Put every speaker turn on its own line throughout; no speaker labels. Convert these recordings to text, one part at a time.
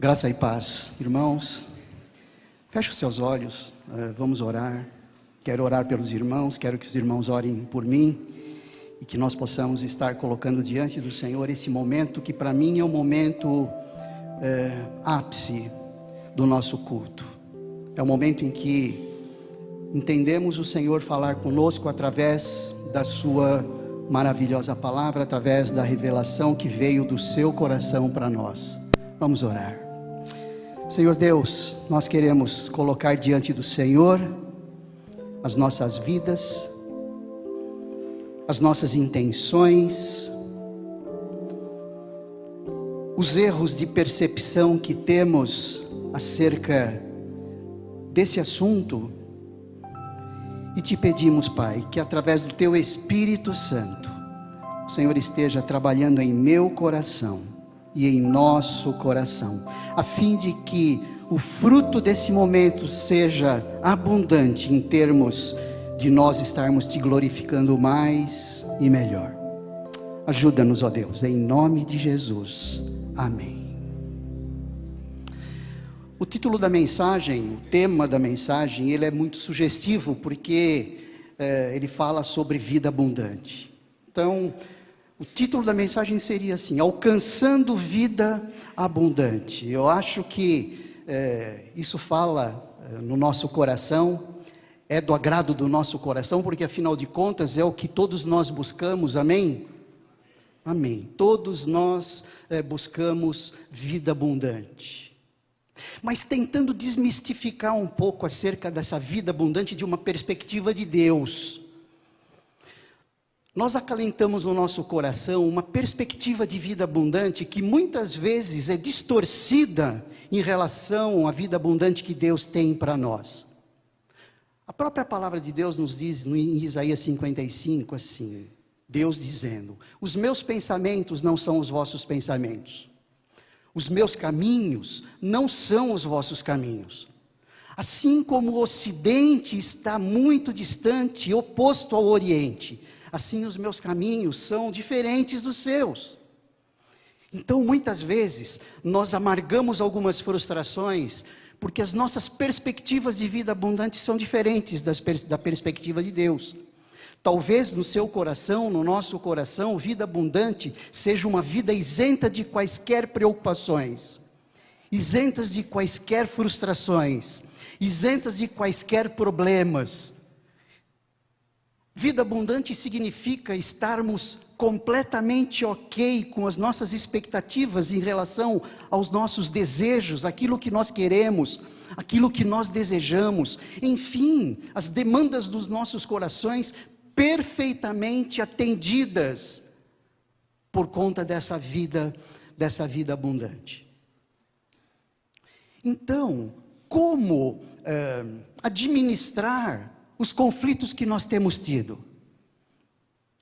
Graça e paz, irmãos. Feche os seus olhos, vamos orar. Quero orar pelos irmãos, quero que os irmãos orem por mim e que nós possamos estar colocando diante do Senhor esse momento que para mim é o momento ápice do nosso culto. É o momento em que entendemos o Senhor falar conosco através da sua maravilhosa palavra, através da revelação que veio do seu coração para nós. Vamos orar. Senhor Deus, nós queremos colocar diante do Senhor as nossas vidas, as nossas intenções, os erros de percepção que temos acerca desse assunto, e te pedimos, Pai, que através do Teu Espírito Santo, o Senhor esteja trabalhando em meu coração e em nosso coração, a fim de que o fruto desse momento seja abundante em termos de nós estarmos Te glorificando mais e melhor. Ajuda-nos, ó Deus, em nome de Jesus. Amém. O título da mensagem, o tema da mensagem, ele é muito sugestivo porque ele fala sobre vida abundante. Então, o título da mensagem seria assim: Alcançando Vida Abundante. Eu acho que isso fala no nosso coração, é do agrado do nosso coração, porque afinal de contas é o que todos nós buscamos, amém? Amém. Todos nós buscamos vida abundante. Mas tentando desmistificar um pouco acerca dessa vida abundante de uma perspectiva de Deus. Nós acalentamos no nosso coração uma perspectiva de vida abundante que muitas vezes é distorcida em relação à vida abundante que Deus tem para nós. A própria palavra de Deus nos diz em Isaías 55 assim, Deus dizendo: os meus pensamentos não são os vossos pensamentos. Os meus caminhos não são os vossos caminhos. Assim como o Ocidente está muito distante, oposto ao Oriente, assim os meus caminhos são diferentes dos seus. Então, muitas vezes, nós amargamos algumas frustrações, porque as nossas perspectivas de vida abundante são diferentes da perspectiva de Deus. Talvez no seu coração, no nosso coração, vida abundante seja uma vida isenta de quaisquer preocupações, isentas de quaisquer frustrações, isentas de quaisquer problemas. Vida abundante significa estarmos completamente ok com as nossas expectativas em relação aos nossos desejos, aquilo que nós queremos, aquilo que nós desejamos, enfim, as demandas dos nossos corações perfeitamente atendidas por conta dessa vida abundante. Então, como administrar os conflitos que nós temos tido?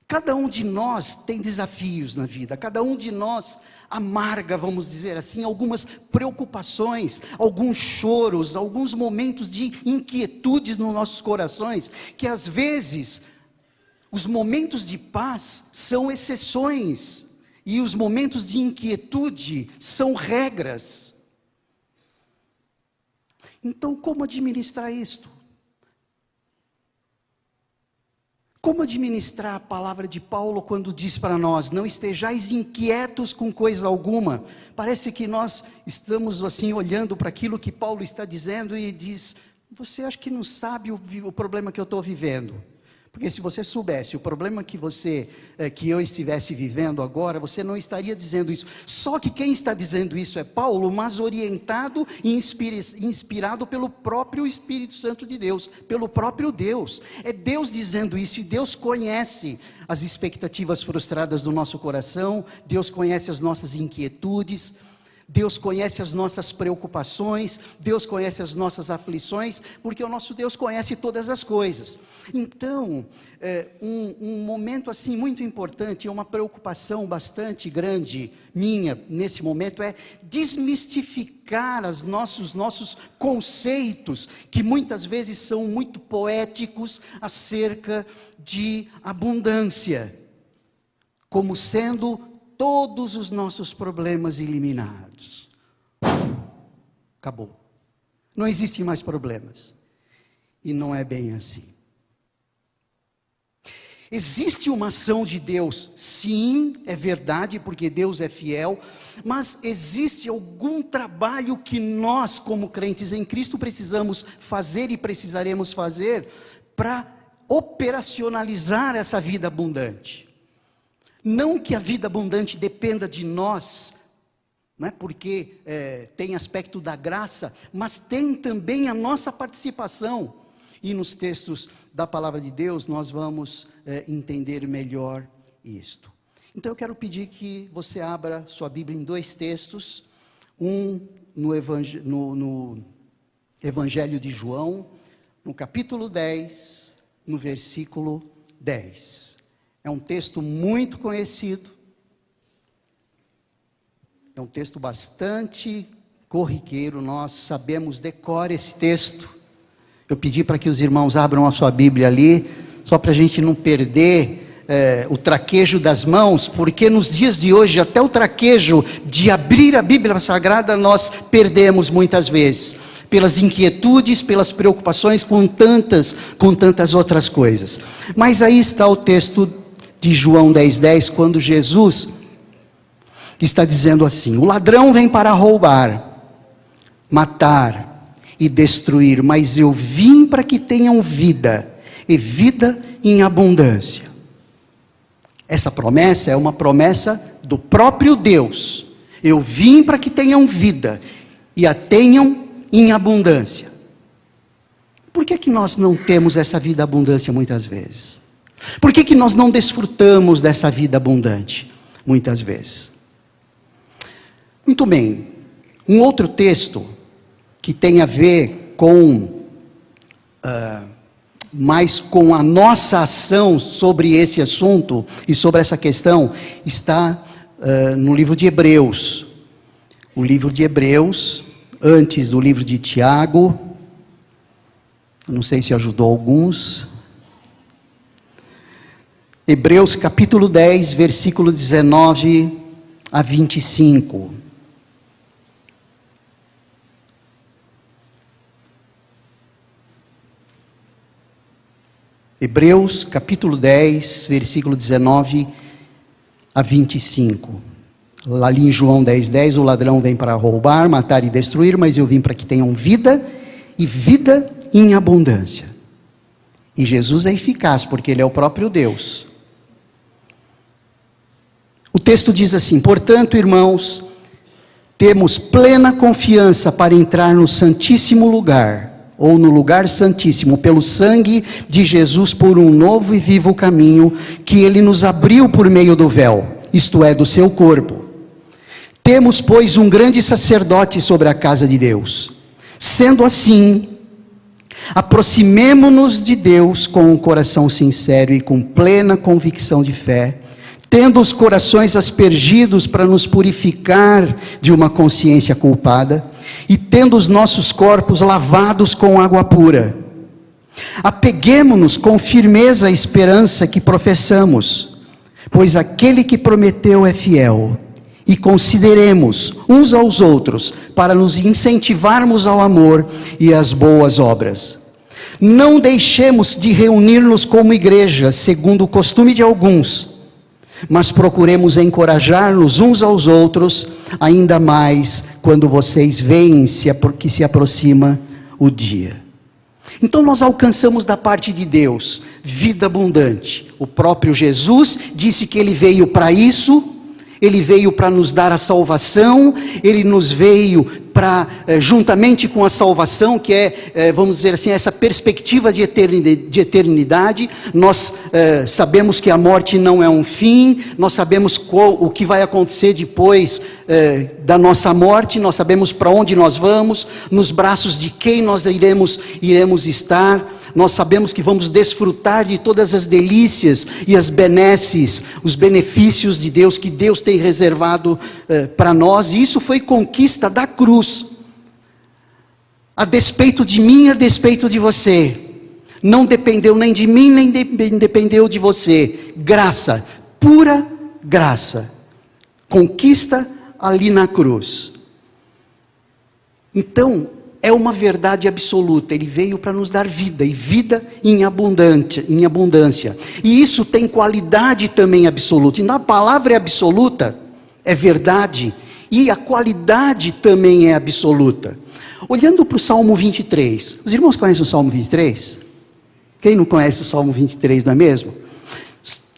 Cada um de nós tem desafios na vida, cada um de nós amarga, vamos dizer assim, algumas preocupações, alguns choros, alguns momentos de inquietudes nos nossos corações, que às vezes os momentos de paz são exceções e os momentos de inquietude são regras. Então, como administrar isto? Como administrar a palavra de Paulo quando diz para nós: não estejais inquietos com coisa alguma? Parece que nós estamos assim olhando para aquilo que Paulo está dizendo e diz: você acha que não sabe o problema que eu estou vivendo? Porque se você soubesse o problema que eu estivesse vivendo agora, você não estaria dizendo isso. Só que quem está dizendo isso é Paulo, mas orientado e inspirado pelo próprio Espírito Santo de Deus, pelo próprio Deus. É Deus dizendo isso, e Deus conhece as expectativas frustradas do nosso coração, Deus conhece as nossas inquietudes, Deus conhece as nossas preocupações, Deus conhece as nossas aflições, porque o nosso Deus conhece todas as coisas. Então, um momento assim muito importante, uma preocupação bastante grande minha nesse momento é desmistificar os nossos conceitos, que muitas vezes são muito poéticos acerca de abundância, como sendo todos os nossos problemas eliminados. acabou. Não existem mais problemas. E não é bem assim. Existe uma ação de Deus, sim, é verdade, porque Deus é fiel, mas existe algum trabalho que nós, como crentes em Cristo, precisamos fazer e precisaremos fazer para operacionalizar essa vida abundante. Não que a vida abundante dependa de nós, não é porque tem aspecto da graça, mas tem também a nossa participação. E nos textos da palavra de Deus nós vamos entender melhor isto. Então eu quero pedir que você abra sua Bíblia em 2 textos, um no Evangelho de João, no capítulo 10, no versículo 10. É um texto muito conhecido, é um texto bastante corriqueiro, nós sabemos decor esse texto. Eu pedi para que os irmãos abram a sua Bíblia ali, só para a gente não perder o traquejo das mãos, porque nos dias de hoje, até o traquejo de abrir a Bíblia Sagrada, nós perdemos muitas vezes, pelas inquietudes, pelas preocupações com tantas outras coisas. Mas aí está o texto de João 10:10, quando Jesus está dizendo assim: o ladrão vem para roubar, matar e destruir, mas eu vim para que tenham vida, e vida em abundância. Essa promessa é uma promessa do próprio Deus. Eu vim para que tenham vida, e a tenham em abundância. Por que nós não temos essa vida abundância muitas vezes? Por que nós não desfrutamos dessa vida abundante muitas vezes? Muito bem, um outro texto que tem a ver com, mais com a nossa ação sobre esse assunto e sobre essa questão, está no livro de Hebreus. O livro de Hebreus, antes do livro de Tiago, não sei se ajudou alguns. Hebreus capítulo 10, versículo 19 a 25. Hebreus capítulo 10, versículo 19 a 25. Ali em João 10:10, o ladrão vem para roubar, matar e destruir, mas eu vim para que tenham vida, e vida em abundância. E Jesus é eficaz, porque Ele é o próprio Deus. O texto diz assim: portanto, irmãos, temos plena confiança para entrar no Santíssimo Lugar, ou no lugar santíssimo, pelo sangue de Jesus, por um novo e vivo caminho, que Ele nos abriu por meio do véu, isto é, do seu corpo. Temos, pois, um grande sacerdote sobre a casa de Deus. Sendo assim, aproximemo-nos de Deus com um coração sincero e com plena convicção de fé, tendo os corações aspergidos para nos purificar de uma consciência culpada, e tendo os nossos corpos lavados com água pura. Apeguemo-nos com firmeza à esperança que professamos, pois aquele que prometeu é fiel, e consideremos uns aos outros, para nos incentivarmos ao amor e às boas obras. Não deixemos de reunir-nos como igreja, segundo o costume de alguns, mas procuremos encorajar-nos uns aos outros, ainda mais quando vocês veem que se aproxima o dia. Então nós alcançamos da parte de Deus vida abundante. O próprio Jesus disse que Ele veio para isso. Ele veio para nos dar a salvação, Ele nos veio para, juntamente com a salvação, que é, vamos dizer assim, essa perspectiva de eternidade, nós sabemos que a morte não é um fim, nós sabemos o que vai acontecer depois da nossa morte, nós sabemos para onde nós vamos, nos braços de quem nós iremos estar. Nós sabemos que vamos desfrutar de todas as delícias e as benesses, os benefícios de Deus, que Deus tem reservado para nós, e isso foi conquista da cruz, a despeito de mim, a despeito de você, não dependeu nem de mim, nem dependeu de você, graça, pura graça, conquista ali na cruz. Então, é uma verdade absoluta, ele veio para nos dar vida, e vida em abundância. E isso tem qualidade também absoluta. E a palavra é absoluta, é verdade, e a qualidade também é absoluta. Olhando para o Salmo 23, os irmãos conhecem o Salmo 23? Quem não conhece o Salmo 23, não é mesmo?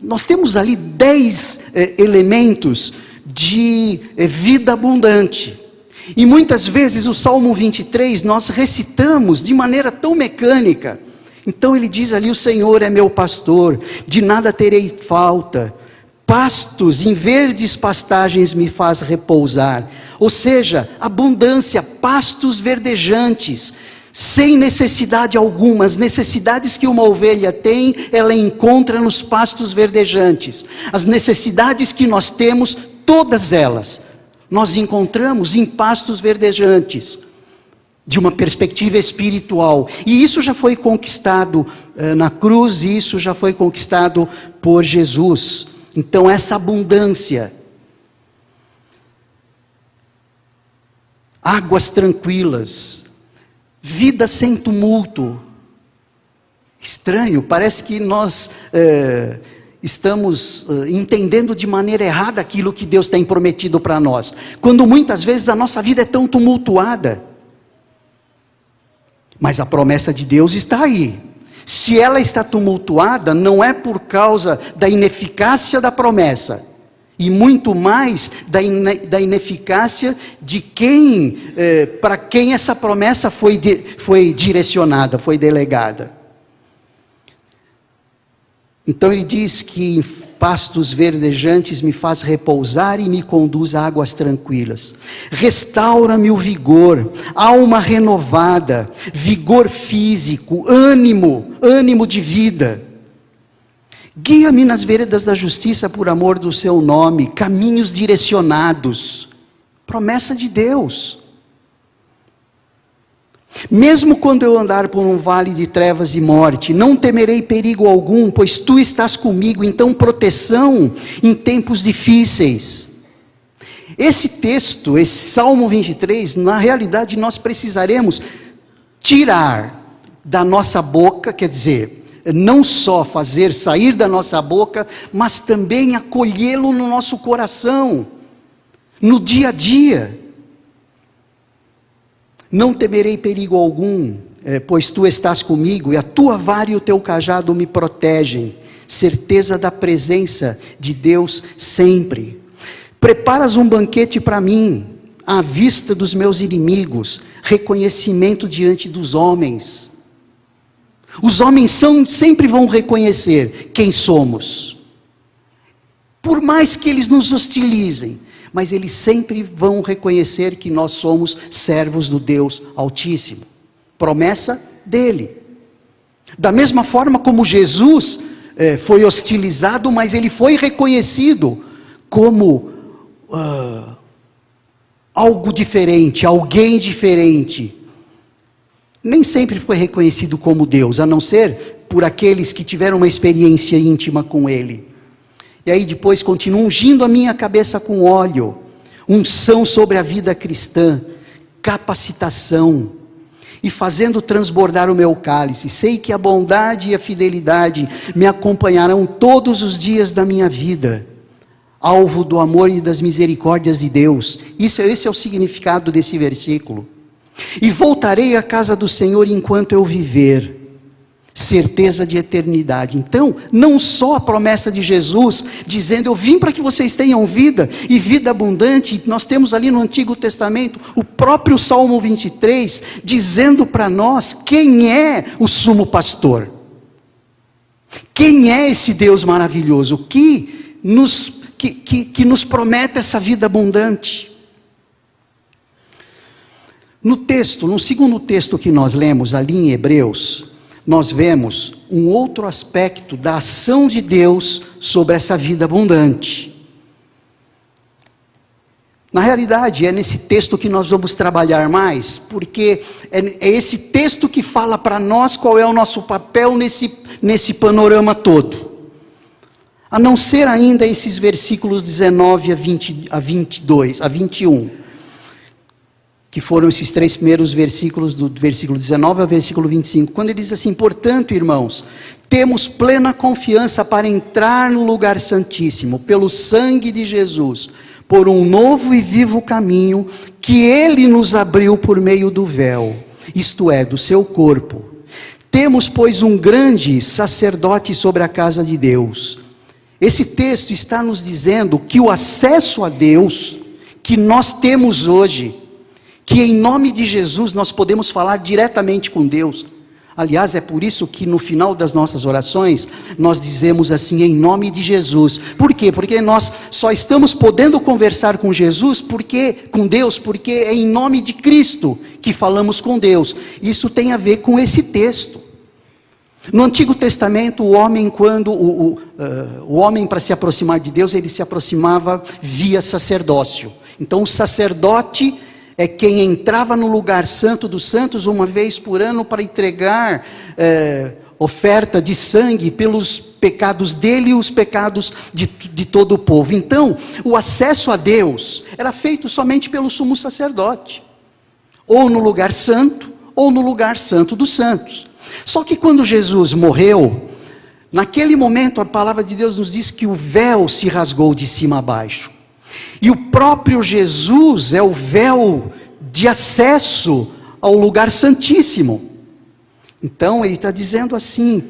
Nós temos ali 10 elementos de vida abundante. E muitas vezes o Salmo 23 nós recitamos de maneira tão mecânica. Então ele diz ali: o Senhor é meu pastor, de nada terei falta. Pastos em verdes pastagens me faz repousar. Ou seja, abundância, pastos verdejantes, sem necessidade alguma. As necessidades que uma ovelha tem, ela encontra nos pastos verdejantes. As necessidades que nós temos, todas elas, nós encontramos em pastos verdejantes, de uma perspectiva espiritual. E isso já foi conquistado na cruz, e isso já foi conquistado por Jesus. Então essa abundância, águas tranquilas, vida sem tumulto. Estranho, parece que nós estamos entendendo de maneira errada aquilo que Deus tem prometido para nós, quando muitas vezes a nossa vida é tão tumultuada. Mas a promessa de Deus está aí. Se ela está tumultuada, não é por causa da ineficácia da promessa, e muito mais da ineficácia de quem, para quem essa promessa foi direcionada, foi delegada. Então ele diz que em pastos verdejantes me faz repousar e me conduz a águas tranquilas. Restaura-me o vigor, alma renovada, vigor físico, ânimo de vida. Guia-me nas veredas da justiça por amor do seu nome, caminhos direcionados. Promessa de Deus. Mesmo quando eu andar por um vale de trevas e morte, não temerei perigo algum, pois tu estás comigo. Então proteção em tempos difíceis. Esse texto, esse Salmo 23, na realidade nós precisaremos tirar da nossa boca, quer dizer, não só fazer sair da nossa boca, mas também acolhê-lo no nosso coração, no dia a dia. Não temerei perigo algum, pois tu estás comigo, e a tua vara e o teu cajado me protegem. Certeza da presença de Deus sempre. Preparas um banquete para mim, à vista dos meus inimigos, reconhecimento diante dos homens. Os homens sempre vão reconhecer quem somos, por mais que eles nos hostilizem, mas eles sempre vão reconhecer que nós somos servos do Deus Altíssimo. Promessa dele. Da mesma forma como Jesus foi hostilizado, mas ele foi reconhecido como algo diferente, alguém diferente. Nem sempre foi reconhecido como Deus, a não ser por aqueles que tiveram uma experiência íntima com ele. E aí depois continua: ungindo a minha cabeça com óleo, unção sobre a vida cristã, capacitação, e fazendo transbordar o meu cálice. Sei que a bondade e a fidelidade me acompanharão todos os dias da minha vida, alvo do amor e das misericórdias de Deus. Esse é o significado desse versículo. E voltarei à casa do Senhor enquanto eu viver. Certeza de eternidade. Então, não só a promessa de Jesus, dizendo: eu vim para que vocês tenham vida, e vida abundante. Nós temos ali no Antigo Testamento, o próprio Salmo 23, dizendo para nós quem é o sumo pastor. Quem é esse Deus maravilhoso, que nos promete essa vida abundante. No segundo texto que nós lemos ali em Hebreus, nós vemos um outro aspecto da ação de Deus sobre essa vida abundante. Na realidade, é nesse texto que nós vamos trabalhar mais, porque é esse texto que fala para nós qual é o nosso papel nesse panorama todo. A não ser ainda esses versículos 19 a 21. que foram esses 3 primeiros versículos, do versículo 19 ao versículo 25, quando ele diz assim: portanto, irmãos, temos plena confiança para entrar no lugar santíssimo, pelo sangue de Jesus, por um novo e vivo caminho, que ele nos abriu por meio do véu, isto é, do seu corpo. Temos, pois, um grande sacerdote sobre a casa de Deus. Esse texto está nos dizendo que o acesso a Deus, que nós temos hoje, que em nome de Jesus nós podemos falar diretamente com Deus. Aliás, é por isso que no final das nossas orações, nós dizemos assim, em nome de Jesus. Por quê? Porque nós só estamos podendo conversar com Jesus, com Deus, porque é em nome de Cristo que falamos com Deus. Isso tem a ver com esse texto. No Antigo Testamento, o homem, para se aproximar de Deus, ele se aproximava via sacerdócio. Então, o sacerdote é quem entrava no lugar santo dos santos uma vez por ano para entregar oferta de sangue pelos pecados dele e os pecados de todo o povo. Então, o acesso a Deus era feito somente pelo sumo sacerdote, ou no lugar santo, ou no lugar santo dos santos. Só que quando Jesus morreu, naquele momento a palavra de Deus nos diz que o véu se rasgou de cima a baixo. E o próprio Jesus é o véu de acesso ao lugar santíssimo. Então ele está dizendo assim,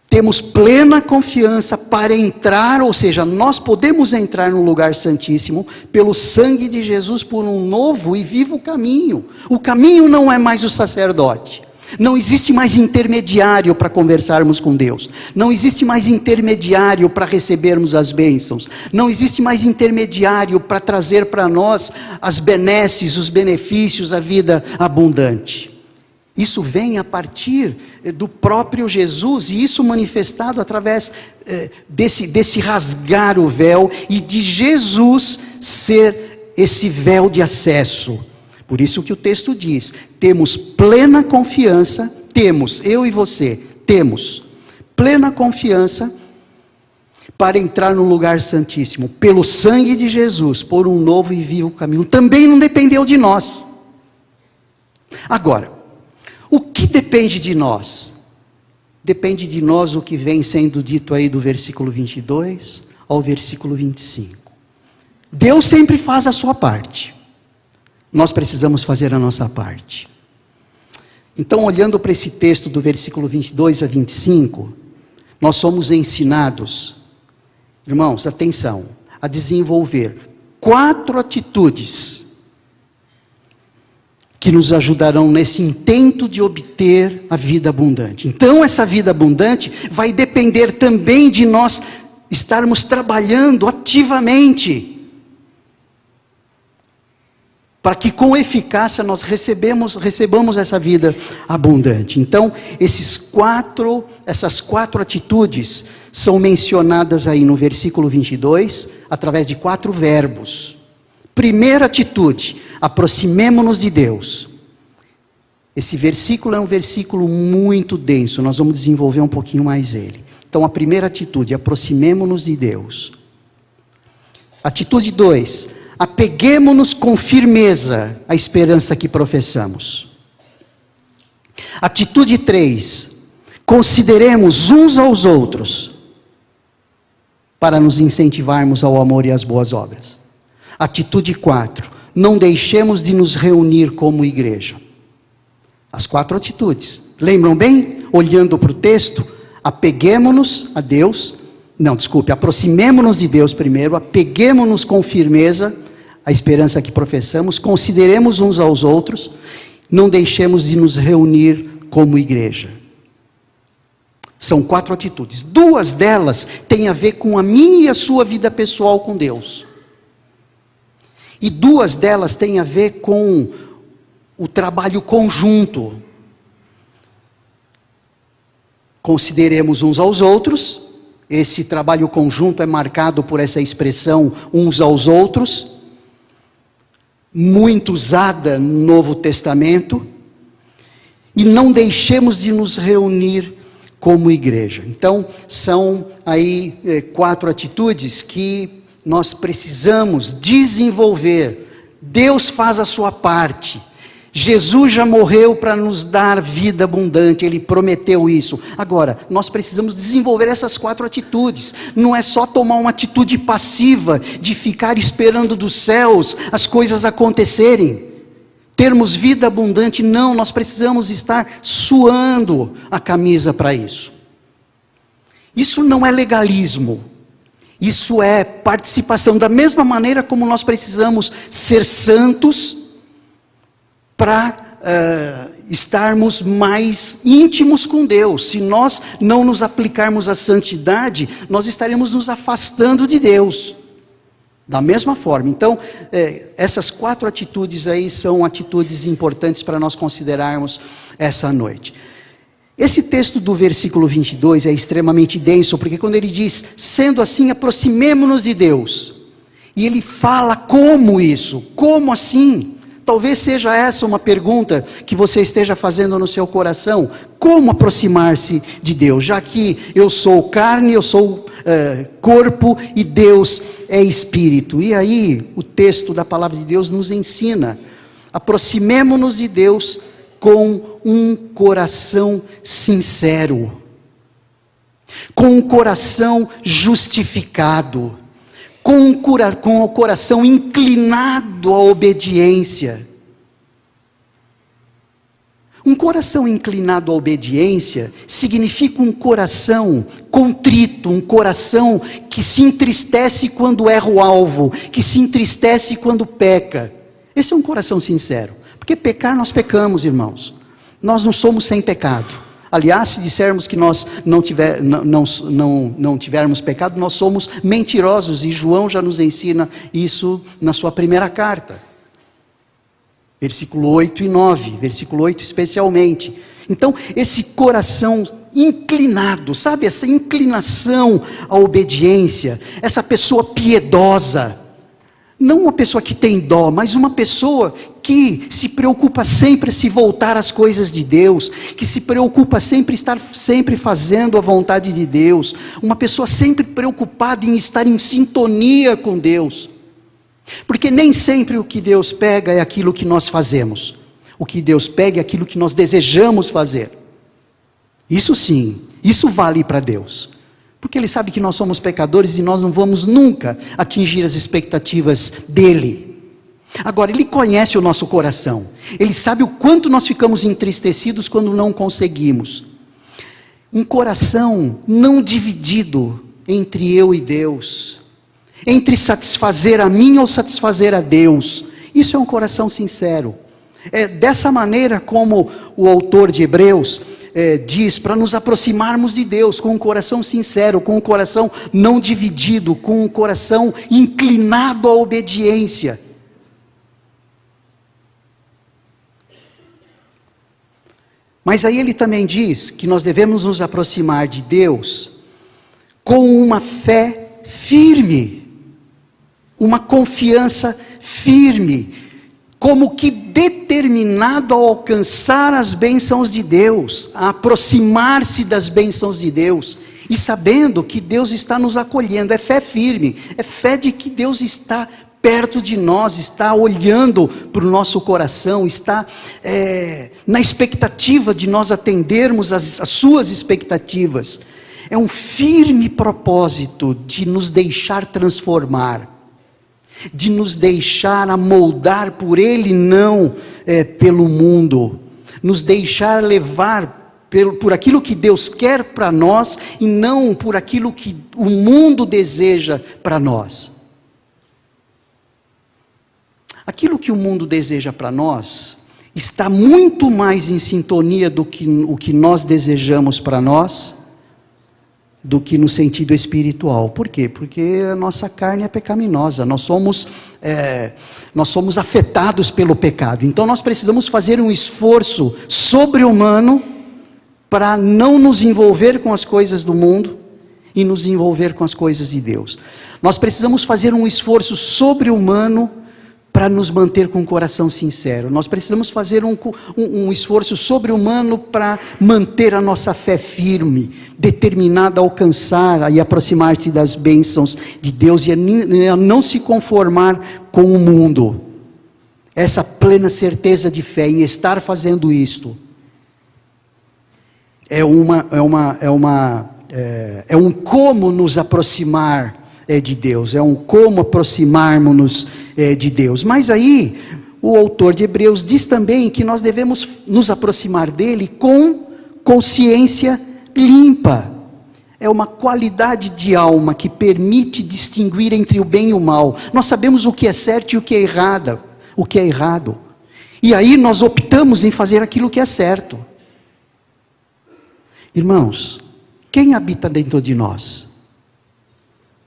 temos plena confiança para entrar, ou seja, nós podemos entrar no lugar santíssimo, pelo sangue de Jesus, por um novo e vivo caminho. O caminho não é mais o sacerdote. Não existe mais intermediário para conversarmos com Deus. Não existe mais intermediário para recebermos as bênçãos. Não existe mais intermediário para trazer para nós as benesses, os benefícios, a vida abundante. Isso vem a partir do próprio Jesus, e isso manifestado através desse rasgar o véu, e de Jesus ser esse véu de acesso. Por isso que o texto diz, temos plena confiança, eu e você, temos plena confiança para entrar no lugar santíssimo, pelo sangue de Jesus, por um novo e vivo caminho. Também não dependeu de nós. Agora, o que depende de nós? Depende de nós o que vem sendo dito aí do versículo 22 ao versículo 25. Deus sempre faz a sua parte. Nós precisamos fazer a nossa parte. Então, olhando para esse texto do versículo 22 a 25, nós somos ensinados, irmãos, atenção, a desenvolver 4 atitudes que nos ajudarão nesse intento de obter a vida abundante. Então, essa vida abundante vai depender também de nós estarmos trabalhando ativamente, para que com eficácia nós recebamos essa vida abundante. Então, essas 4 atitudes são mencionadas aí no versículo 22, através de 4 verbos. Primeira atitude, aproximemo-nos de Deus. Esse versículo é um versículo muito denso, nós vamos desenvolver um pouquinho mais ele. Então, a primeira atitude, aproximemo-nos de Deus. Atitude 2, apeguemo-nos com firmeza à esperança que professamos. Atitude 3, consideremos uns aos outros, para nos incentivarmos ao amor e às boas obras. Atitude 4, não deixemos de nos reunir como igreja. As 4 atitudes, lembram bem? Olhando para o texto, apeguemo-nos a Deus, aproximemo-nos de Deus primeiro, apeguemo-nos com firmeza à esperança que professamos, consideremos uns aos outros, não deixemos de nos reunir como igreja. São 4 atitudes. 2 delas têm a ver com a minha e a sua vida pessoal com Deus. E 2 delas têm a ver com o trabalho conjunto. Consideremos uns aos outros. Esse trabalho conjunto é marcado por essa expressão, uns aos outros, muito usada no Novo Testamento. E não deixemos de nos reunir como igreja. Então, são aí 4 atitudes que nós precisamos desenvolver Deus faz a sua parte. Jesus já morreu para nos dar vida abundante, Ele prometeu isso. Agora, nós precisamos desenvolver essas 4 atitudes. Não é só tomar uma atitude passiva, de ficar esperando dos céus as coisas acontecerem. Termos vida abundante, não, nós precisamos estar suando a camisa para isso. Isso não é legalismo, isso é participação. Da mesma maneira como nós precisamos ser santos, para estarmos mais íntimos com Deus. Se nós não nos aplicarmos à santidade, nós estaremos nos afastando de Deus. Da mesma forma, então, essas 4 atitudes aí são atitudes importantes para nós considerarmos essa noite. Esse texto do versículo 22 é extremamente denso, porque quando ele diz, sendo assim, aproximemo-nos de Deus, e ele fala como isso, como assim? Talvez seja essa uma pergunta que você esteja fazendo no seu coração, como aproximar-se de Deus, já que eu sou carne, eu sou corpo e Deus é espírito. E aí o texto da palavra de Deus nos ensina, aproximemo-nos de Deus com um coração sincero, com um coração justificado, com o coração inclinado à obediência. Um coração inclinado à obediência significa um coração contrito, um coração que se entristece quando erra o alvo, que se entristece quando peca. Esse é um coração sincero, porque pecar nós pecamos, irmãos. Nós não somos sem pecado. Aliás, se dissermos que nós não tivermos pecado, nós somos mentirosos, e João já nos ensina isso na sua primeira carta. Versículo 8 e 9, versículo 8 especialmente. Então, esse coração inclinado, sabe, essa inclinação à obediência, essa pessoa piedosa, não uma pessoa que tem dó, mas uma pessoa que se preocupa sempre em se voltar às coisas de Deus, que se preocupa sempre em estar sempre fazendo a vontade de Deus, uma pessoa sempre preocupada em estar em sintonia com Deus, porque nem sempre o que Deus pega é aquilo que nós fazemos, o que Deus pega é aquilo que nós desejamos fazer. Isso sim, isso vale para Deus, porque Ele sabe que nós somos pecadores e nós não vamos nunca atingir as expectativas dEle. Agora, Ele conhece o nosso coração, Ele sabe o quanto nós ficamos entristecidos quando não conseguimos. Um coração não dividido entre eu e Deus, entre satisfazer a mim ou satisfazer a Deus, isso é um coração sincero. É dessa maneira como o autor de Hebreus diz, para nos aproximarmos de Deus com um coração sincero, com um coração não dividido, com um coração inclinado à obediência. Mas aí ele também diz que nós devemos nos aproximar de Deus com uma fé firme, uma confiança firme, como que determinado a alcançar as bênçãos de Deus, a aproximar-se das bênçãos de Deus, e sabendo que Deus está nos acolhendo. É fé firme, é fé de que Deus está perto de nós, está olhando para o nosso coração, está na expectativa de nós atendermos as suas expectativas. É um firme propósito de nos deixar transformar, de nos deixar amoldar por Ele, não pelo mundo, nos deixar levar por aquilo que Deus quer para nós, e não por aquilo que o mundo deseja para nós. Aquilo que o mundo deseja para nós, está muito mais em sintonia do que o que nós desejamos para nós, do que no sentido espiritual. Por quê? Porque a nossa carne é pecaminosa, nós somos afetados pelo pecado, então nós precisamos fazer um esforço sobre-humano, para não nos envolver com as coisas do mundo, e nos envolver com as coisas de Deus. Nós precisamos fazer um esforço sobre-humano, para nos manter com o coração sincero. Nós precisamos fazer um esforço sobre-humano para manter a nossa fé firme, determinada a alcançar e aproximar-se das bênçãos de Deus, e a não se conformar com o mundo. essa plena certeza de fé em estar fazendo isto, é um como nos aproximar de Deus, é um como aproximarmos-nos de Deus. Mas aí, o autor de Hebreus diz também que nós devemos nos aproximar dele com consciência limpa. É uma qualidade de alma que permite distinguir entre o bem e o mal. Nós sabemos o que é certo e o que é errado. E aí nós optamos em fazer aquilo que é certo. Irmãos, quem habita dentro de nós?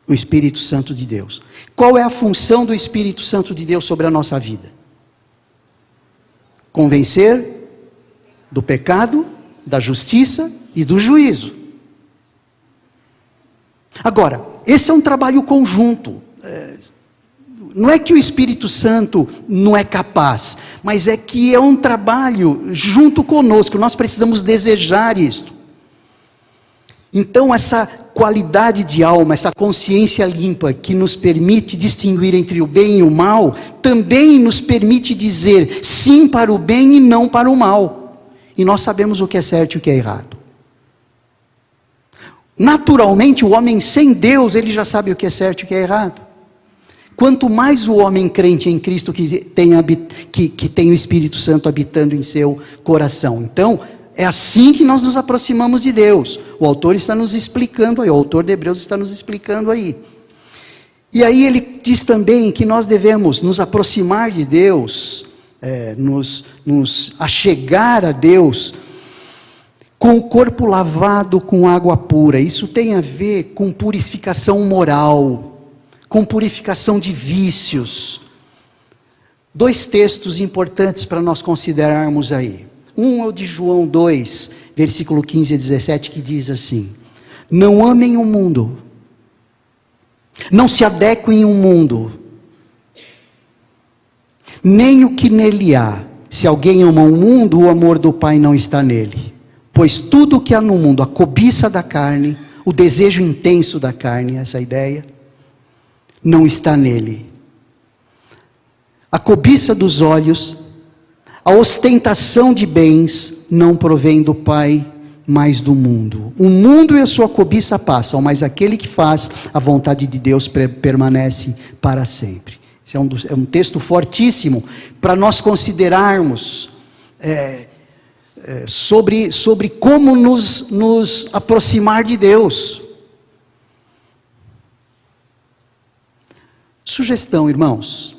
O Espírito Santo de Deus. Qual é a função do Espírito Santo de Deus sobre a nossa vida? Convencer do pecado, da justiça e do juízo. Agora, esse é um trabalho conjunto. Não é que o Espírito Santo não é capaz, mas é que é um trabalho junto conosco. Nós precisamos desejar isto. Então, essa qualidade de alma, essa consciência limpa que nos permite distinguir entre o bem e o mal, também nos permite dizer sim para o bem e não para o mal. E nós sabemos o que é certo e o que é errado. Naturalmente, o homem sem Deus, ele já sabe o que é certo e o que é errado. Quanto mais o homem crente em Cristo que tem o Espírito Santo habitando em seu coração. Então, é assim que nós nos aproximamos de Deus. O autor está nos explicando aí, o autor de Hebreus está nos explicando aí. E aí ele diz também que nós devemos nos aproximar de Deus, nos achegar a Deus, com o corpo lavado com água pura. Isso tem a ver com purificação moral, com purificação de vícios. 2 textos importantes para nós considerarmos aí. Um é o de João 2, versículo 15 a 17, que diz assim: não amem o mundo, não se adequem ao mundo, nem o que nele há. Se alguém ama o mundo, o amor do Pai não está nele. Pois tudo o que há no mundo, a cobiça da carne, o desejo intenso da carne, essa ideia, não está nele. A cobiça dos olhos, a ostentação de bens, não provém do Pai, mas do mundo. O mundo e a sua cobiça passam, mas aquele que faz a vontade de Deus permanece para sempre. Esse é um texto fortíssimo para nós considerarmos sobre como nos aproximar de Deus. Sugestão, irmãos,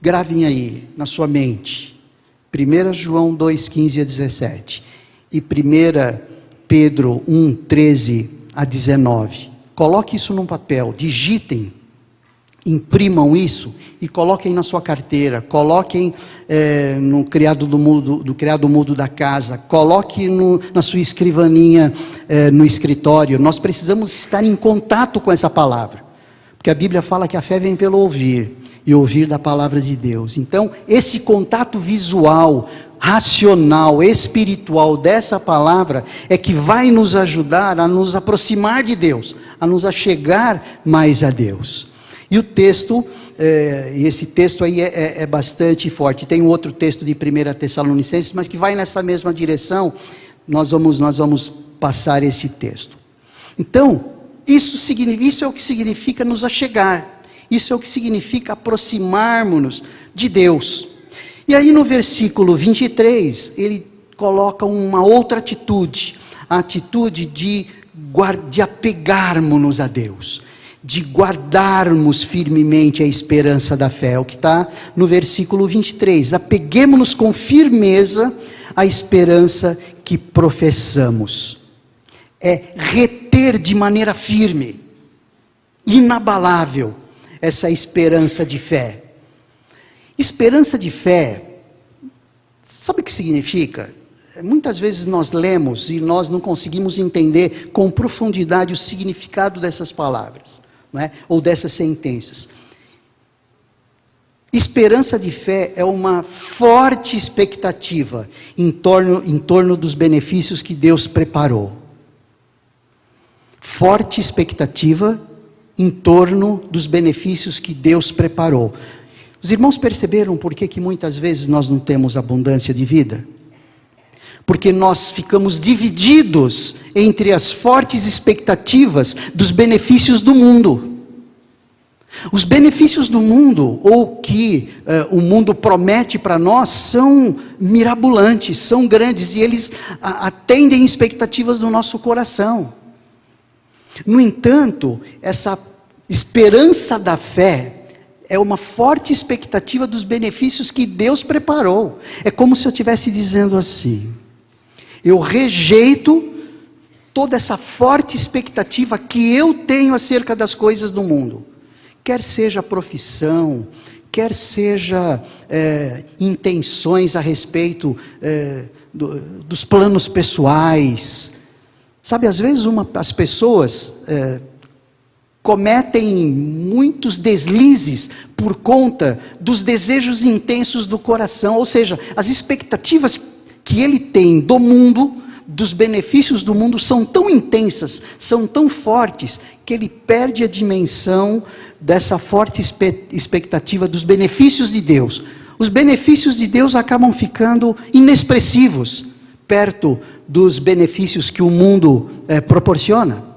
gravem aí na sua mente, 1 João 2, 15 a 17, e 1 Pedro 1, 13 a 19, coloque isso num papel, digitem, imprimam isso e coloquem na sua carteira, coloquem no criado mudo da casa, coloque na sua escrivaninha, no escritório. Nós precisamos estar em contato com essa palavra, porque a Bíblia fala que a fé vem pelo ouvir, e ouvir da palavra de Deus. Então, esse contato visual, racional, espiritual dessa palavra, é que vai nos ajudar a nos aproximar de Deus, a nos achegar mais a Deus. E o texto, esse texto aí é bastante forte. Tem um outro texto de 1 Tessalonicenses, mas que vai nessa mesma direção. Nós vamos passar esse texto. Então, isso é o que significa nos achegar. Isso é o que significa aproximarmos-nos de Deus. E aí no versículo 23, ele coloca uma outra atitude. A atitude de apegarmos-nos a Deus, de guardarmos firmemente a esperança da fé, o que está no versículo 23, apeguemo-nos com firmeza à esperança que professamos, reter de maneira firme, inabalável, essa esperança de fé. Esperança de fé, sabe o que significa? Muitas vezes nós lemos e nós não conseguimos entender com profundidade o significado dessas palavras, não é? Ou dessas sentenças. Esperança de fé é uma forte expectativa em torno dos benefícios que Deus preparou. Forte expectativa em torno dos benefícios que Deus preparou. Os irmãos perceberam por que muitas vezes nós não temos abundância de vida? Porque nós ficamos divididos entre as fortes expectativas dos benefícios do mundo. Os benefícios do mundo, ou que o mundo promete para nós, são mirabolantes, são grandes, e eles atendem expectativas do nosso coração. No entanto, essa esperança da fé é uma forte expectativa dos benefícios que Deus preparou. É como se eu estivesse dizendo assim: eu rejeito toda essa forte expectativa que eu tenho acerca das coisas do mundo. Quer seja profissão, quer seja intenções a respeito dos planos pessoais. Sabe, às vezes as pessoas cometem muitos deslizes por conta dos desejos intensos do coração, ou seja, as expectativas que ele tem do mundo, dos benefícios do mundo, são tão intensas, são tão fortes, que ele perde a dimensão dessa forte expectativa dos benefícios de Deus. Os benefícios de Deus acabam ficando inexpressivos, perto dos benefícios que o mundo proporciona.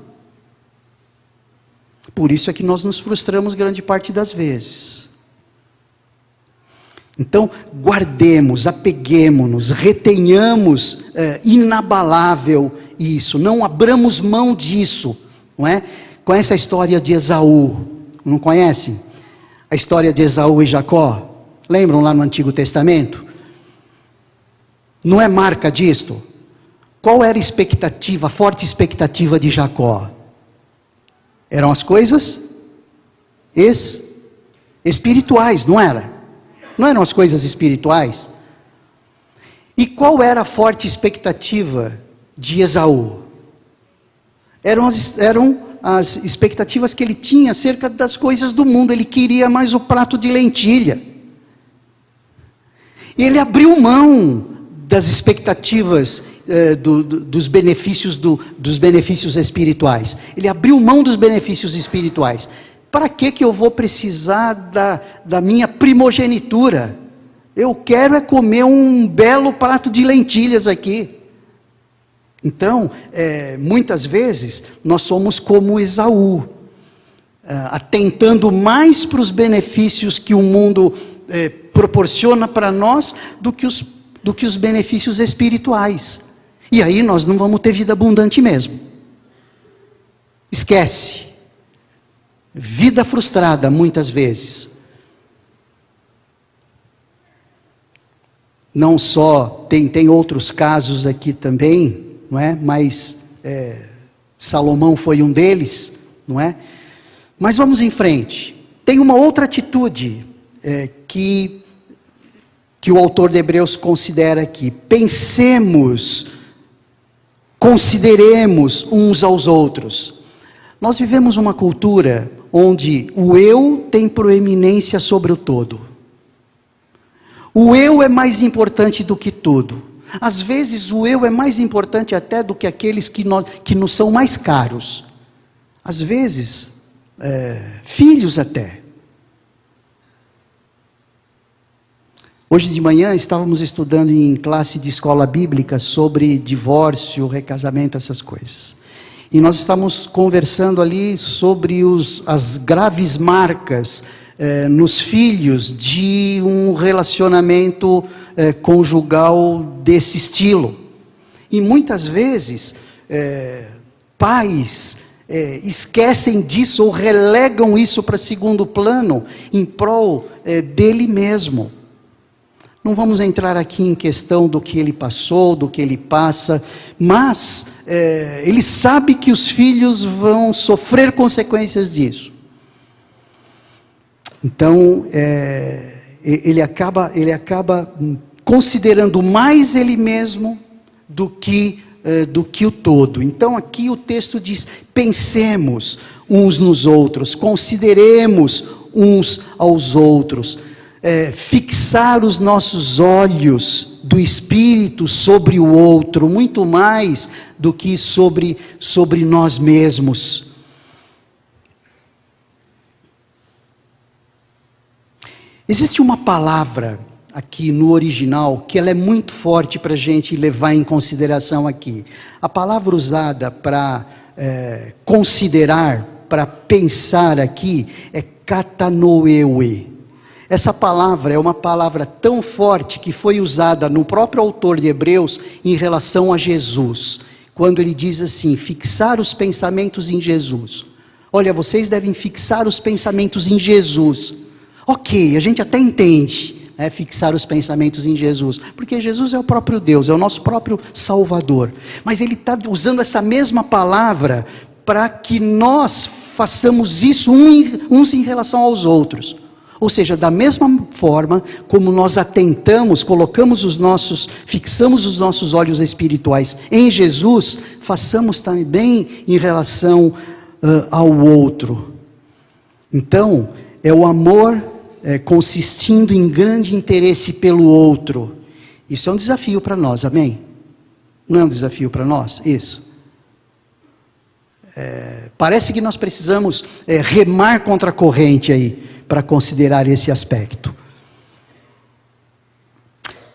Por isso é que nós nos frustramos grande parte das vezes. Então, guardemos, apeguemos-nos, retenhamos inabalável isso, não abramos mão disso, não é? Conhece a história de Esaú? Não conhece? A história de Esaú e Jacó? Lembram lá no Antigo Testamento? Não é marca disto? Qual era a expectativa, a forte expectativa de Jacó? Eram as coisas espirituais, não era? Não eram as coisas espirituais? E qual era a forte expectativa de Esaú? Eram as expectativas que ele tinha acerca das coisas do mundo. Ele queria mais o prato de lentilha. E ele abriu mão das expectativas dos benefícios espirituais. Ele abriu mão dos benefícios espirituais. Para que eu vou precisar da minha primogenitura? Eu quero comer um belo prato de lentilhas aqui. Então, muitas vezes, nós somos como Esaú, atentando mais para os benefícios que o mundo proporciona para nós, do que os benefícios espirituais. E aí nós não vamos ter vida abundante mesmo. Esquece. Vida frustrada, muitas vezes. Não só, tem outros casos aqui também, não é? Mas Salomão foi um deles, não é? Mas vamos em frente. Tem uma outra atitude que o autor de Hebreus considera aqui. Consideremos uns aos outros. Nós vivemos uma cultura onde o eu tem proeminência sobre o todo. O eu é mais importante do que tudo. Às vezes o eu é mais importante até do que aqueles que nos são mais caros. Às vezes, filhos até. Hoje de manhã estávamos estudando em classe de escola bíblica sobre divórcio, recasamento, essas coisas. E nós estávamos conversando ali sobre as graves marcas nos filhos de um relacionamento conjugal desse estilo. E muitas vezes, pais esquecem disso ou relegam isso para segundo plano em prol dele mesmo. Não vamos entrar aqui em questão do que ele passou, do que ele passa, mas ele sabe que os filhos vão sofrer consequências disso. Então, ele acaba considerando mais ele mesmo do que o todo. Então aqui o texto diz: pensemos uns nos outros, consideremos uns aos outros. Fixar os nossos olhos do Espírito sobre o outro, muito mais do que sobre nós mesmos. Existe uma palavra aqui no original que ela é muito forte para a gente levar em consideração aqui. A palavra usada para considerar, para pensar aqui, é katanoewe. Essa palavra é uma palavra tão forte que foi usada no próprio autor de Hebreus em relação a Jesus, quando ele diz assim, fixar os pensamentos em Jesus. Olha, vocês devem fixar os pensamentos em Jesus. Ok, a gente até entende, né, fixar os pensamentos em Jesus, porque Jesus é o próprio Deus, é o nosso próprio Salvador. Mas ele está usando essa mesma palavra para que nós façamos isso uns em relação aos outros. Ou seja, da mesma forma como nós atentamos, fixamos os nossos olhos espirituais em Jesus, façamos também em relação ao outro. Então, é o amor consistindo em grande interesse pelo outro. Isso é um desafio para nós, amém? Não é um desafio para nós? Isso. Parece que nós precisamos remar contra a corrente aí, para considerar esse aspecto.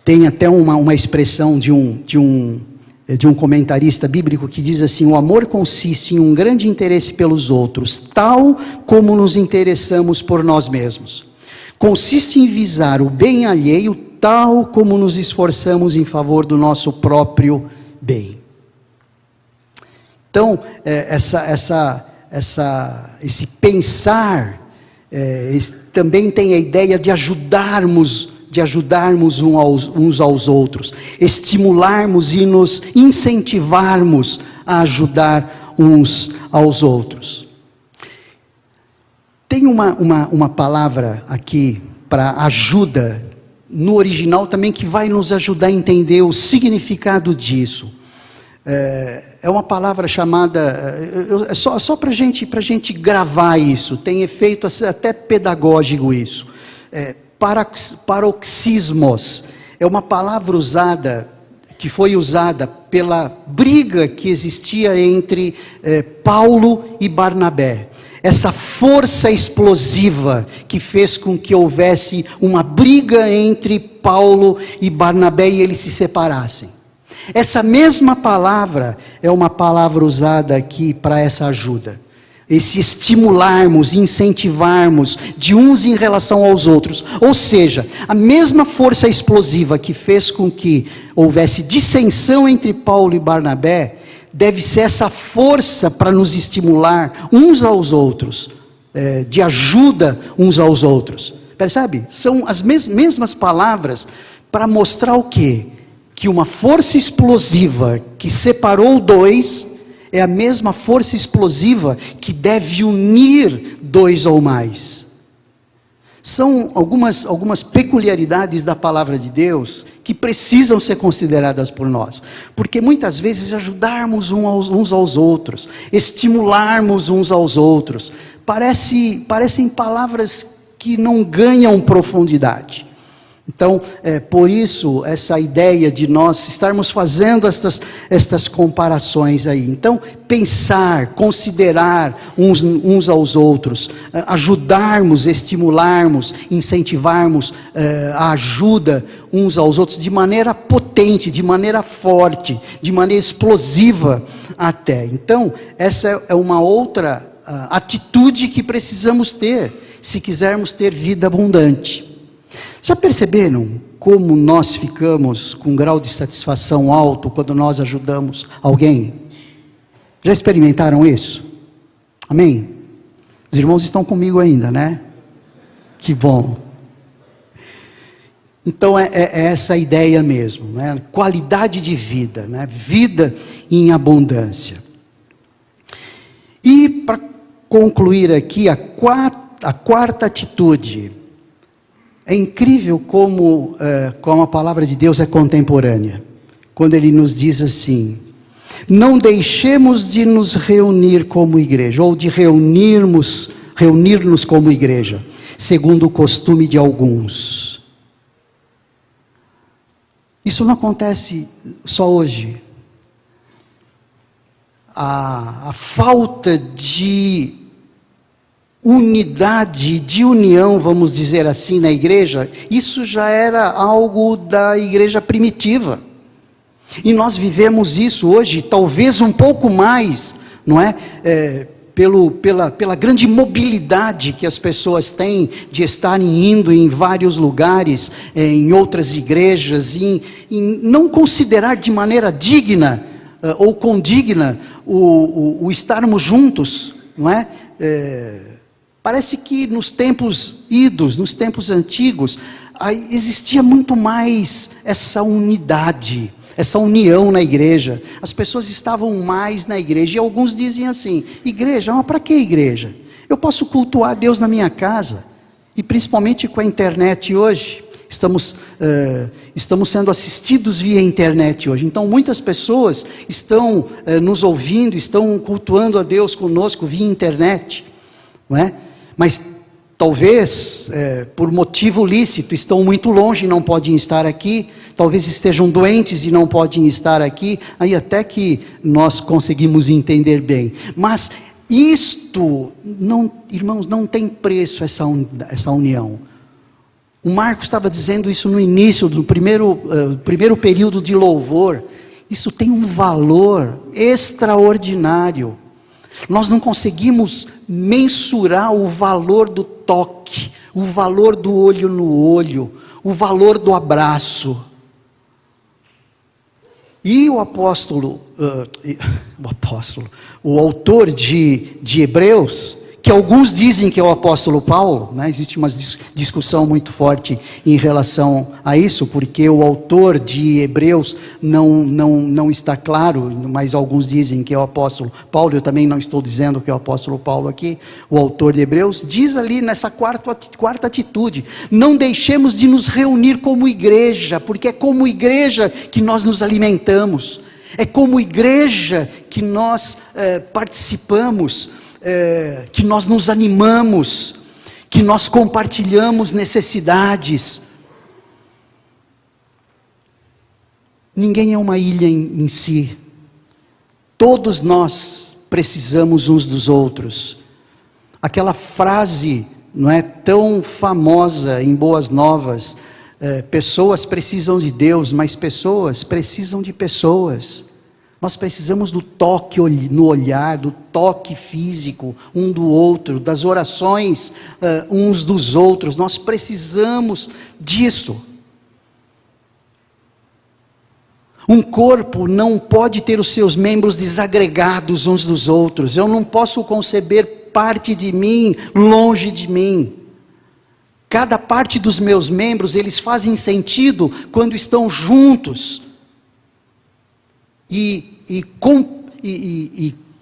Tem até uma expressão de um comentarista bíblico que diz assim, o amor consiste em um grande interesse pelos outros, tal como nos interessamos por nós mesmos. Consiste em visar o bem alheio, tal como nos esforçamos em favor do nosso próprio bem. Então, esse pensar também tem a ideia de ajudarmos uns aos outros, estimularmos e nos incentivarmos a ajudar uns aos outros. Tem uma palavra aqui para ajuda, no original também, que vai nos ajudar a entender o significado disso. É uma palavra chamada, só para a gente gravar isso, tem efeito até pedagógico isso, paroxismos, é uma palavra que foi usada pela briga que existia entre Paulo e Barnabé, essa força explosiva que fez com que houvesse uma briga entre Paulo e Barnabé e eles se separassem. Essa mesma palavra é uma palavra usada aqui para essa ajuda. Esse estimularmos, incentivarmos de uns em relação aos outros. Ou seja, a mesma força explosiva que fez com que houvesse dissensão entre Paulo e Barnabé, deve ser essa força para nos estimular uns aos outros, de ajuda uns aos outros. Percebe? São as mesmas palavras para mostrar o quê? Que uma força explosiva que separou dois, é a mesma força explosiva que deve unir dois ou mais. São algumas peculiaridades da palavra de Deus que precisam ser consideradas por nós. Porque muitas vezes ajudarmos uns aos outros, estimularmos uns aos outros, parecem palavras que não ganham profundidade. Então, por isso, essa ideia de nós estarmos fazendo estas comparações aí. Então, pensar, considerar uns aos outros, ajudarmos, estimularmos, incentivarmos a ajuda uns aos outros de maneira potente, de maneira forte, de maneira explosiva até. Então, essa é uma outra atitude que precisamos ter, se quisermos ter vida abundante. Já perceberam como nós ficamos com um grau de satisfação alto quando nós ajudamos alguém? Já experimentaram isso? Amém? Os irmãos estão comigo ainda, né? Que bom. Então é essa ideia mesmo, né? Qualidade de vida, né? Vida em abundância. E para concluir aqui, a quarta atitude. É incrível como a palavra de Deus é contemporânea. Quando Ele nos diz assim, não deixemos de nos reunir como igreja, ou de reunir-nos como igreja, segundo o costume de alguns. Isso não acontece só hoje. A falta de unidade, de união, vamos dizer assim, na igreja, isso já era algo da igreja primitiva. E nós vivemos isso hoje, talvez um pouco mais, não é? Pela grande mobilidade que as pessoas têm de estarem indo em vários lugares, em outras igrejas, em não considerar de maneira digna ou condigna o estarmos juntos, não é? Parece que nos tempos idos, nos tempos antigos, existia muito mais essa unidade, essa união na igreja. As pessoas estavam mais na igreja, e alguns dizem assim: igreja, mas para que igreja? Eu posso cultuar Deus na minha casa. E principalmente com a internet hoje, estamos sendo assistidos via internet hoje. Então muitas pessoas estão nos ouvindo, estão cultuando a Deus conosco via internet, não é? Mas talvez, por motivo lícito, estão muito longe e não podem estar aqui, talvez estejam doentes e não podem estar aqui, aí até que nós conseguimos entender bem. Mas isto, irmãos, não tem preço essa união. O Marcos estava dizendo isso no início, do primeiro período de louvor. Isso tem um valor extraordinário. Nós não conseguimos mensurar o valor do toque, o valor do olho no olho, o valor do abraço. E o autor de Hebreus, que alguns dizem que é o apóstolo Paulo, né? Existe uma discussão muito forte em relação a isso, porque o autor de Hebreus não está claro, mas alguns dizem que é o apóstolo Paulo. Eu também não estou dizendo que é o apóstolo Paulo aqui. O autor de Hebreus diz ali nessa quarta atitude: não deixemos de nos reunir como igreja, porque é como igreja que nós nos alimentamos, é como igreja que nós participamos, que nós nos animamos, que nós compartilhamos necessidades. Ninguém é uma ilha em si. Todos nós precisamos uns dos outros. Aquela frase, não é, tão famosa em Boas Novas: pessoas precisam de Deus, mas pessoas precisam de pessoas. Nós precisamos do toque no olhar, do toque físico um do outro, das orações uns dos outros. Nós precisamos disso. Um corpo não pode ter os seus membros desagregados uns dos outros. Eu não posso conceber parte de mim longe de mim. Cada parte dos meus membros, eles fazem sentido quando estão juntos. E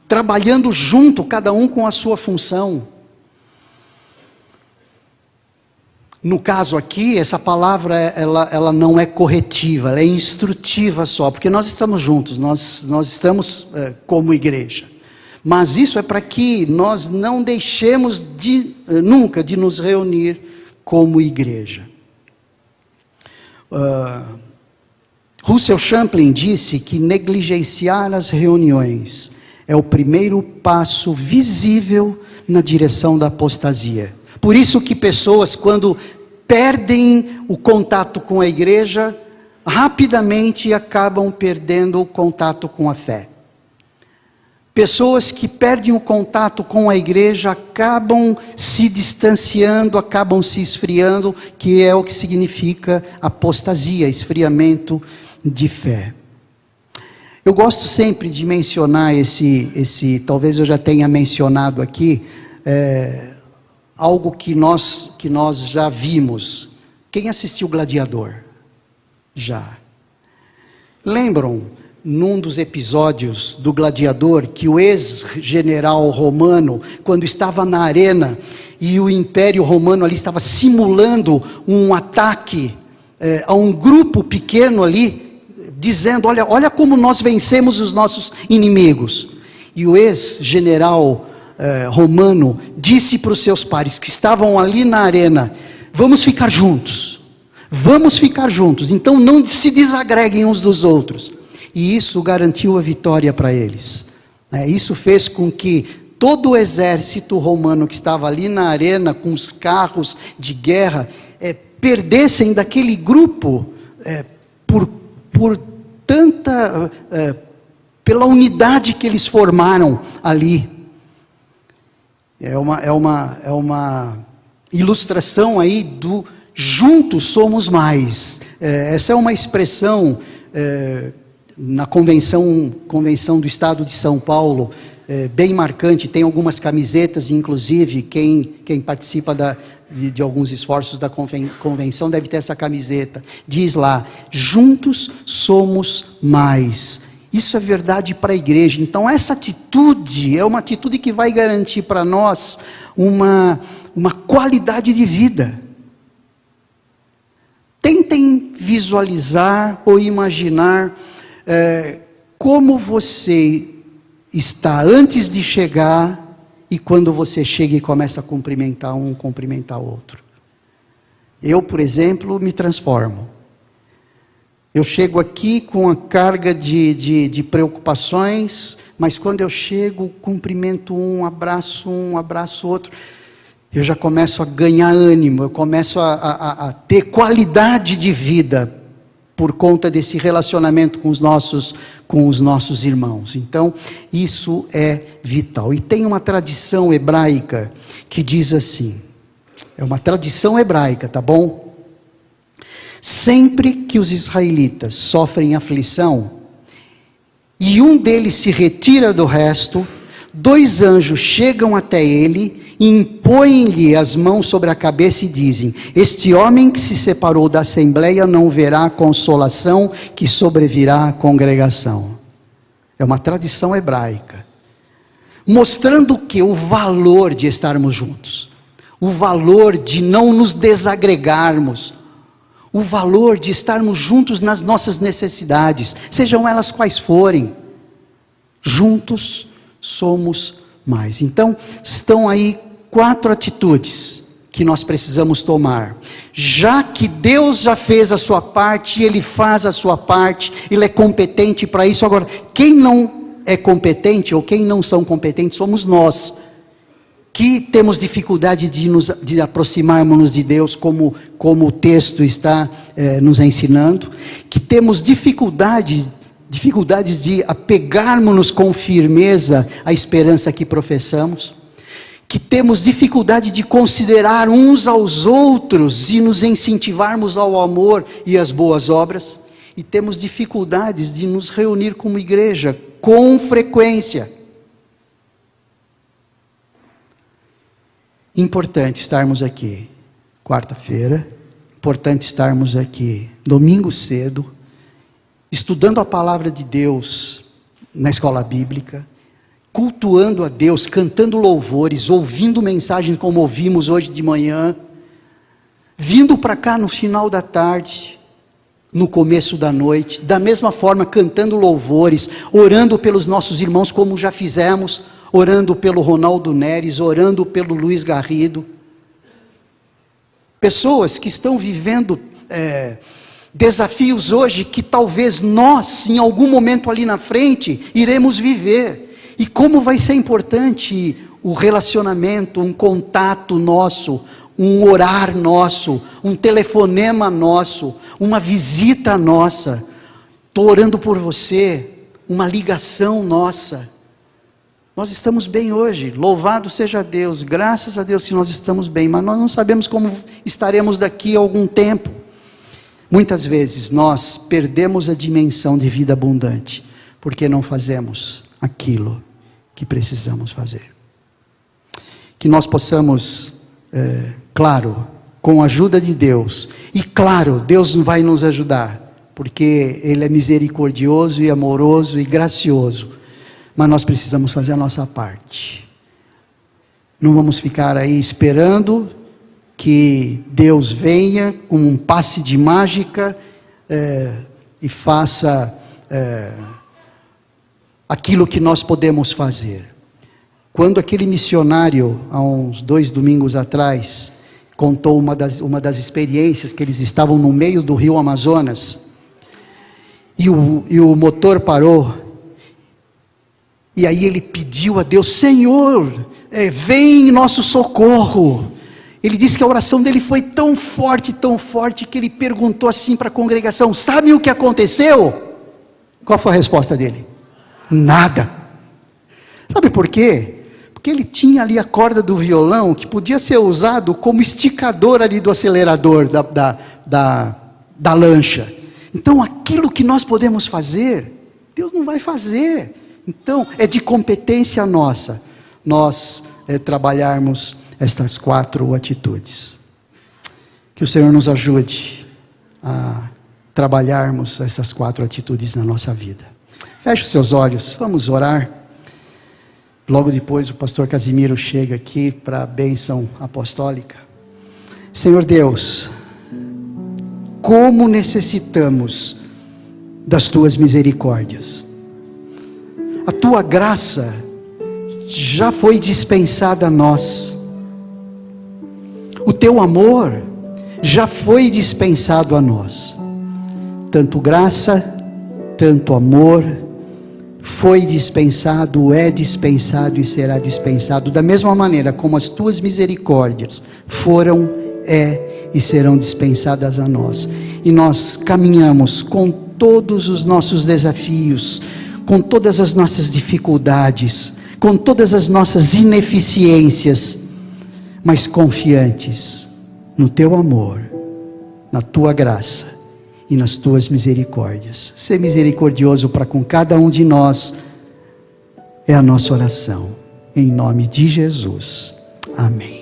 trabalhando junto, cada um com a sua função. No caso aqui, essa palavra, ela não é corretiva, ela é instrutiva só, porque nós estamos juntos, nós estamos como igreja. Mas isso é para que nós não deixemos nunca de nos reunir como igreja. Russell Champlin disse que negligenciar as reuniões é o primeiro passo visível na direção da apostasia. Por isso que pessoas, quando perdem o contato com a igreja, rapidamente acabam perdendo o contato com a fé. Pessoas que perdem o contato com a igreja acabam se distanciando, acabam se esfriando, que é o que significa apostasia, esfriamento de fé. Eu gosto sempre de mencionar talvez eu já tenha mencionado aqui, algo que nós já vimos. Quem assistiu Gladiador? Já. Lembram, num dos episódios do Gladiador, que o ex-general romano, quando estava na arena, e o Império Romano ali estava simulando um ataque a um grupo pequeno ali, dizendo: olha como nós vencemos os nossos inimigos. E o ex-general romano disse para os seus pares que estavam ali na arena: vamos ficar juntos, então não se desagreguem uns dos outros. E isso garantiu a vitória para eles. Isso fez com que todo o exército romano que estava ali na arena, com os carros de guerra, perdessem daquele grupo, pela unidade que eles formaram ali. É uma ilustração aí do juntos somos mais. Essa é uma expressão na convenção do Estado de São Paulo, bem marcante. Tem algumas camisetas, inclusive, quem participa de alguns esforços da convenção deve ter essa camiseta. Diz lá, juntos somos mais. Isso é verdade para a igreja. Então essa atitude é uma atitude que vai garantir para nós uma qualidade de vida. Tentem visualizar ou imaginar como você está antes de chegar e quando você chega e começa a cumprimentar um, cumprimentar outro. Eu, por exemplo, me transformo. Eu chego aqui com a carga de preocupações, mas quando eu chego, cumprimento um, abraço outro, eu já começo a ganhar ânimo, eu começo a ter qualidade de vida por conta desse relacionamento com os nossos irmãos. Então, isso é vital. E tem uma tradição hebraica que diz assim, é uma tradição hebraica, tá bom? Sempre que os israelitas sofrem aflição, e um deles se retira do resto, 2 anjos chegam até ele, e impõem-lhe as mãos sobre a cabeça e dizem, este homem que se separou da assembleia não verá a consolação que sobrevirá à congregação. É uma tradição hebraica, mostrando que o valor de estarmos juntos, o valor de não nos desagregarmos, o valor de estarmos juntos nas nossas necessidades, sejam elas quais forem. Juntos somos mais. Então, estão aí 4 atitudes que nós precisamos tomar. Já que Deus já fez a sua parte, Ele faz a sua parte, Ele é competente para isso. Agora, quem não é competente, ou quem não são competentes, somos nós, que temos dificuldade de aproximarmos de Deus, como o texto está nos ensinando, que temos dificuldades de apegarmos-nos com firmeza à esperança que professamos, que temos dificuldade de considerar uns aos outros e nos incentivarmos ao amor e às boas obras, e temos dificuldades de nos reunir como igreja com frequência. Importante estarmos aqui quarta-feira, importante estarmos aqui domingo cedo, estudando a palavra de Deus na escola bíblica, cultuando a Deus, cantando louvores, ouvindo mensagem como ouvimos hoje de manhã, vindo para cá no final da tarde, no começo da noite, da mesma forma cantando louvores, orando pelos nossos irmãos como já fizemos, orando pelo Ronaldo Neres, orando pelo Luiz Garrido. Pessoas que estão vivendo desafios hoje que talvez nós, em algum momento ali na frente, iremos viver. E como vai ser importante o relacionamento, um contato nosso, um orar nosso, um telefonema nosso, uma visita nossa. Estou orando por você, uma ligação nossa. Nós estamos bem hoje, louvado seja Deus, graças a Deus que nós estamos bem, mas nós não sabemos como estaremos daqui a algum tempo. Muitas vezes nós perdemos a dimensão de vida abundante, porque não fazemos aquilo que precisamos fazer. Que nós possamos, claro, com a ajuda de Deus, e claro, Deus vai nos ajudar, porque Ele é misericordioso e amoroso e gracioso, mas nós precisamos fazer a nossa parte. Não vamos ficar aí esperando que Deus venha com um passe de mágica e faça aquilo que nós podemos fazer. Quando aquele missionário, há uns 2 domingos atrás, contou uma das experiências, que eles estavam no meio do rio Amazonas, e o motor parou, E aí ele pediu a Deus: Senhor, vem em nosso socorro. Ele disse que a oração dele foi tão forte, que ele perguntou assim para a congregação: sabem o que aconteceu? Qual foi a resposta dele? Nada. Sabe por quê? Porque ele tinha ali a corda do violão, que podia ser usado como esticador ali do acelerador da lancha. Então aquilo que nós podemos fazer, Deus não vai fazer. Então é de competência nossa, nós trabalharmos estas 4 atitudes. Que o Senhor nos ajude a trabalharmos essas 4 atitudes na nossa vida. Feche os seus olhos, vamos orar. Logo depois o pastor Casimiro chega aqui para a bênção apostólica. Senhor Deus, como necessitamos das Tuas misericórdias. A Tua graça já foi dispensada a nós. O Teu amor já foi dispensado a nós. Tanto graça, tanto amor foi dispensado, é dispensado e será dispensado, da mesma maneira como as Tuas misericórdias foram, e serão dispensadas a nós. E nós caminhamos com todos os nossos desafios, com todas as nossas dificuldades, com todas as nossas ineficiências, mas confiantes no Teu amor, na Tua graça e nas Tuas misericórdias. Ser misericordioso para com cada um de nós é a nossa oração, em nome de Jesus, amém.